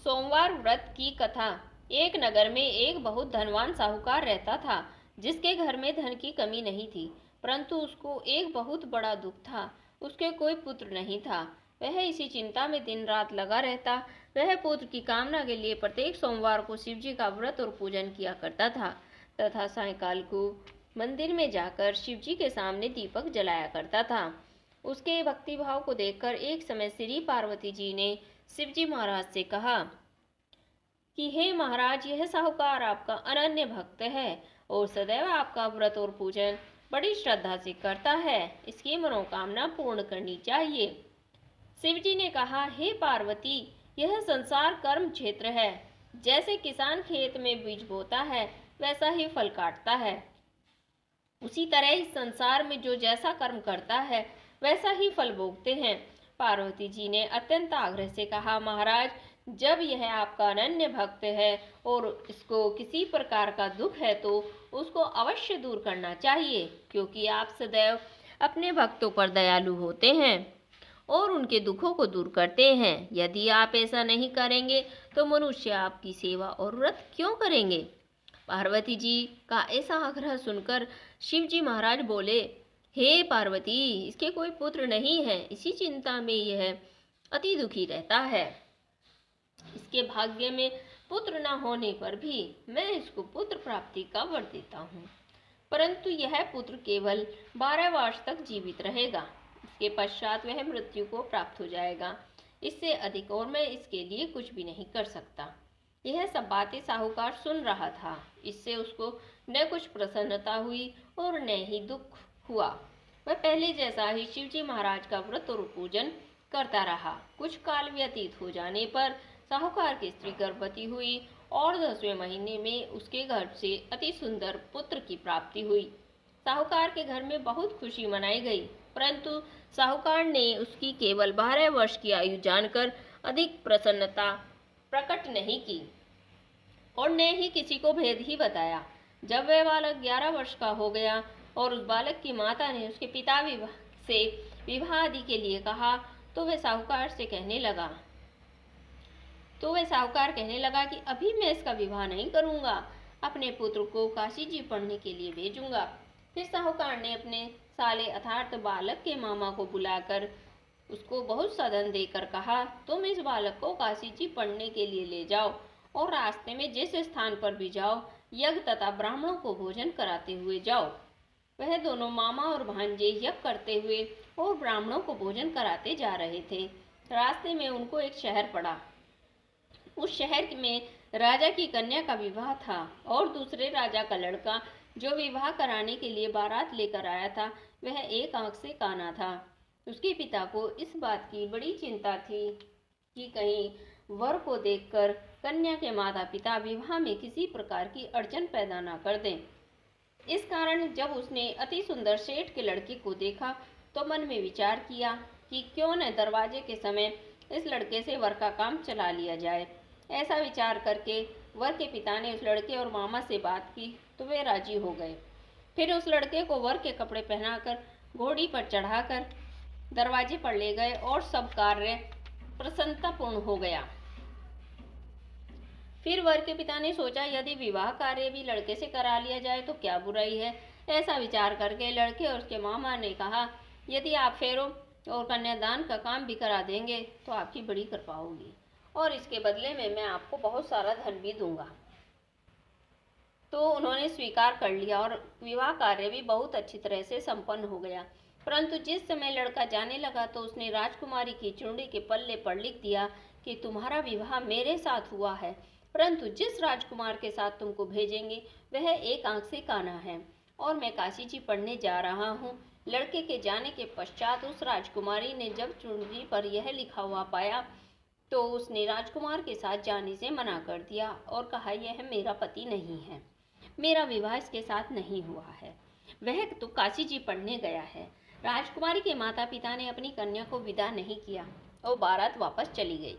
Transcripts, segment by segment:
सोमवार व्रत की कथा। एक नगर में एक बहुत धनवान साहूकार रहता था, जिसके घर में धन की कमी नहीं थी, परंतु उसको एक बहुत बड़ा दुख था। उसके कोई पुत्र नहीं था। वह इसी चिंता में दिन रात लगा रहता। वह पुत्र की कामना के लिए प्रत्येक सोमवार को शिव जी का व्रत और पूजन किया करता था तथा सायंकाल को मंदिर में जाकर शिव जी के सामने दीपक जलाया करता था। उसके भक्तिभाव को देखकर एक समय श्री पार्वती जी ने शिव जी महाराज से कहा कि हे महाराज, यह साहूकार आपका अनन्य भक्त है और सदैव आपका व्रत और पूजन बड़ी श्रद्धा से करता है। इसकी मनोकामना पूर्ण करनी चाहिए। शिव जी ने कहा, हे पार्वती, यह संसार कर्म क्षेत्र है। जैसे किसान खेत में बीज बोता है, वैसा ही फल काटता है। उसी तरह इस संसार में जो जैसा कर्म करता है, वैसा ही फल भोगते हैं। पार्वती जी ने अत्यंत आग्रह से कहा, महाराज, जब यह आपका अनन्य भक्त है और इसको किसी प्रकार का दुख है तो उसको अवश्य दूर करना चाहिए, क्योंकि आप सदैव अपने भक्तों पर दयालु होते हैं और उनके दुखों को दूर करते हैं। यदि आप ऐसा नहीं करेंगे तो मनुष्य आपकी सेवा और व्रत क्यों करेंगे? पार्वती जी का ऐसा आग्रह सुनकर शिव जी महाराज बोले, हे पार्वती, इसके कोई पुत्र नहीं है। इसी चिंता में यह अति दुखी रहता है। इसके भाग्य में पुत्र न होने पर भी मैं इसको पुत्र प्राप्ति का वर देता हूँ, परंतु यह पुत्र केवल 12 वर्ष तक जीवित रहेगा। इसके पश्चात वह मृत्यु को प्राप्त हो जाएगा। इससे अधिक और मैं इसके लिए कुछ भी नहीं कर सकता। यह सब बातें साहूकार सुन रहा था। इससे उसको न कुछ प्रसन्नता हुई और न ही दुख हुआ। वह पहले जैसा ही शिवजी महाराज का व्रत और पूजन करता रहा। कुछ काल व्यतीत हो जाने पर साहूकार की स्त्री गर्भवती हुई और 10वें महीने में उसके गर्भ से अति सुंदर पुत्र की प्राप्ति हुई। साहूकार के घर में बहुत खुशी मनाई गई, परंतु साहूकार ने उसकी केवल 12 वर्ष की आयु जानकर अधिक प्रसन्नता प्रकट नहीं की और न ही किसी को भेद ही बताया। जब वह बालक 11 वर्ष का हो गया और उस बालक की माता ने उसके पिता से विवाह आदि के लिए कहा, तो वह साहूकार कहने लगा कि अभी मैं इसका विवाह नहीं करूंगा, अपने पुत्र को काशी जी पढ़ने के लिए भेजूंगा। फिर साहूकार ने अपने साले अर्थात बालक के मामा को बुलाकर उसको बहुत सा धन देकर कहा, तुम इस बालक को काशी जी पढ़ने के लिए ले जाओ और रास्ते में जिस स्थान पर भी जाओ, यज्ञ तथा ब्राह्मणों को भोजन कराते हुए जाओ। वह दोनों मामा और भांजे यज्ञ करते हुए और ब्राह्मणों को भोजन कराते जा रहे थे। रास्ते में उनको एक शहर पड़ा। उस शहर में राजा की कन्या का विवाह था और दूसरे राजा का लड़का जो विवाह कराने के लिए बारात लेकर आया था, वह एक आंख से काना था। उसके पिता को इस बात की बड़ी चिंता थी कि कहीं वर को देखकर कन्या के माता पिता विवाह में किसी प्रकार की अड़चन पैदा न कर दें। इस कारण जब उसने अति सुंदर सेठ के लड़के को देखा तो मन में विचार किया कि क्यों न दरवाजे के समय इस लड़के से वर का काम चला लिया जाए। ऐसा विचार करके वर के पिता ने उस लड़के और मामा से बात की तो वे राजी हो गए। फिर उस लड़के को वर के कपड़े पहनाकर घोड़ी पर चढ़ाकर दरवाजे पर ले गए और सब कार्य प्रसन्नतापूर्ण हो गया। फिर वर के पिता ने सोचा, यदि विवाह कार्य भी लड़के से करा लिया जाए तो क्या बुराई है। ऐसा विचार करके लड़के और उसके मामा ने कहा, यदि आप फेरों और कन्यादान का काम भी करा देंगे तो आपकी बड़ी कृपा होगी और इसके बदले में मैं आपको बहुत सारा धन भी दूंगा। तो उन्होंने स्वीकार कर लिया और विवाह कार्य भी बहुत अच्छी तरह से संपन्न हो गया। परंतु जिस समय लड़का जाने लगा तो उसने राजकुमारी की चुंडी के पल्ले पर लिख दिया कि तुम्हारा विवाह मेरे साथ हुआ है, परंतु जिस राजकुमार के साथ तुमको भेजेंगे वह एक आंख से काना है और मैं काशी जी पढ़ने जा रहा हूँ। लड़के के जाने के पश्चात उस राजकुमारी ने जब चुंडी पर यह लिखा हुआ पाया तो उसने राजकुमार के साथ जाने से मना कर दिया और कहा, यह मेरा पति नहीं है, मेरा विवाह इसके साथ नहीं हुआ है, वह तो काशी जी पढ़ने गया है। राजकुमारी के माता पिता ने अपनी कन्या को विदा नहीं किया और बारात वापस चली गई।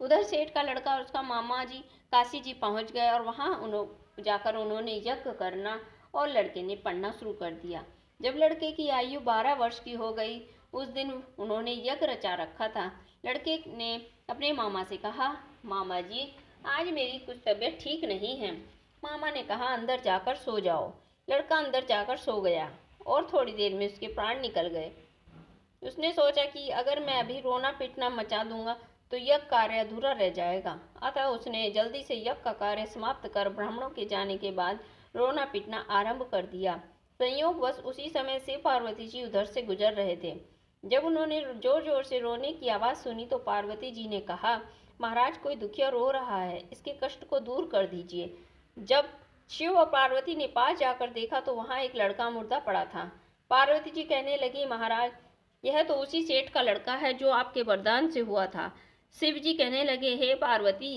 उधर सेठ का लड़का और उसका मामा जी काशी जी पहुंच गए और वहां जाकर उन्होंने यज्ञ करना और लड़के ने पढ़ना शुरू कर दिया। जब लड़के की आयु 12 वर्ष की हो गई, उस दिन उन्होंने यज्ञ रचा रखा था। लड़के ने अपने मामा से कहा, मामा जी, आज मेरी कुछ तबीयत ठीक नहीं है। मामा ने कहा, अंदर जाकर सो जाओ। लड़का अंदर जाकर सो गया और थोड़ी देर में उसके प्राण निकल गए। उसने सोचा कि अगर मैं अभी रोना पीटना मचा दूंगा तो यज्ञ कार्य अधूरा रह जाएगा। अतः उसने जल्दी से यज्ञ का कार्य समाप्त कर ब्राह्मणों के जाने के बाद रोना पीटना आरंभ कर दिया। संयोगवश उसी समय शिव पार्वती जी उधर से गुजर रहे थे। जब उन्होंने जोर जोर से रोने की आवाज़ सुनी तो पार्वती जी ने कहा, महाराज, कोई दुखिया रो रहा है, इसके कष्ट को दूर कर दीजिए। जब शिव और पार्वती ने पास जाकर देखा तो वहाँ एक लड़का मुर्दा पड़ा था। पार्वती जी कहने लगी, महाराज, यह तो उसी सेठ का लड़का है जो आपके वरदान से हुआ था। शिव जी कहने लगे, हे पार्वती,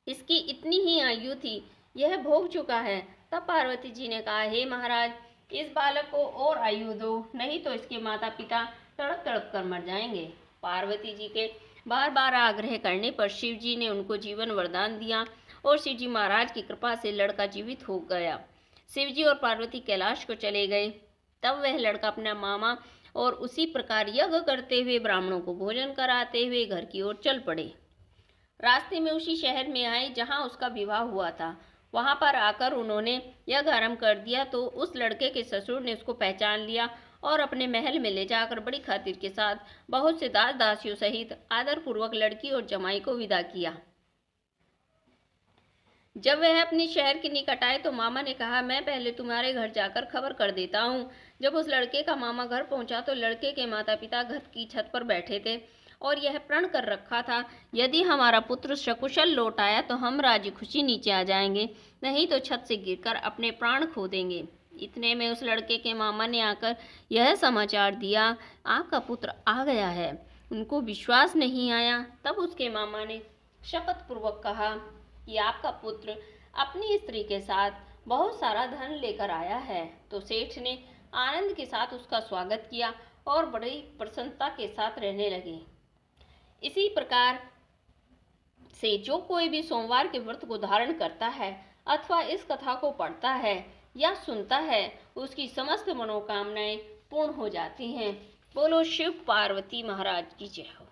इसकी इतनी ही आयु थी, यह भोग चुका है। तब पार्वती जी ने कहा, हे महाराज, इस बालक को और आयु दो, नहीं तो इसके माता पिता तड़प तड़प कर मर जाएंगे। पार्वती जी के बार बार आग्रह करने पर शिव जी ने उनको जीवन वरदान दिया और शिव जी महाराज की कृपा से लड़का जीवित हो गया। शिव जी और पार्वती कैलाश को चले गए। तब वह लड़का अपना मामा और उसी प्रकार यज्ञ करते हुए ब्राह्मणों को भोजन कराते हुए घर की ओर चल पड़े। रास्ते में उसी शहर में आए जहां उसका विवाह हुआ था। वहां पर आकर उन्होंने यज्ञ आरंभ कर दिया तो उस लड़के के ससुर ने उसको पहचान लिया और अपने महल में ले जाकर बड़ी खातिर के साथ बहुत से दास दासियों सहित आदरपूर्वक लड़की और जमाई को विदा किया। जब वह अपने शहर के निकट आए तो मामा ने कहा, मैं पहले तुम्हारे घर जाकर खबर कर देता हूँ। जब उस लड़के का मामा घर पहुंचा तो लड़के के माता पिता घर की छत पर बैठे थे और यह प्रण कर रखा था, यदि हमारा पुत्र सकुशल लौट आया तो हम राजी खुशी नीचे आ जाएंगे, नहीं तो छत से गिरकर अपने प्राण खो देंगे। इतने में उस लड़के के मामा ने आकर यह समाचार दिया, आपका पुत्र आ गया है। उनको विश्वास नहीं आया। तब उसके मामा ने शपथ पूर्वक कहा कि आपका पुत्र अपनी स्त्री के साथ बहुत सारा धन लेकर आया है। तो सेठ ने आनंद के साथ उसका स्वागत किया और बड़ी प्रसन्नता के साथ रहने लगे। इसी प्रकार से जो कोई भी सोमवार के व्रत को धारण करता है अथवा इस कथा को पढ़ता है या सुनता है, उसकी समस्त मनोकामनाएं पूर्ण हो जाती हैं। बोलो शिव पार्वती महाराज की जय हो।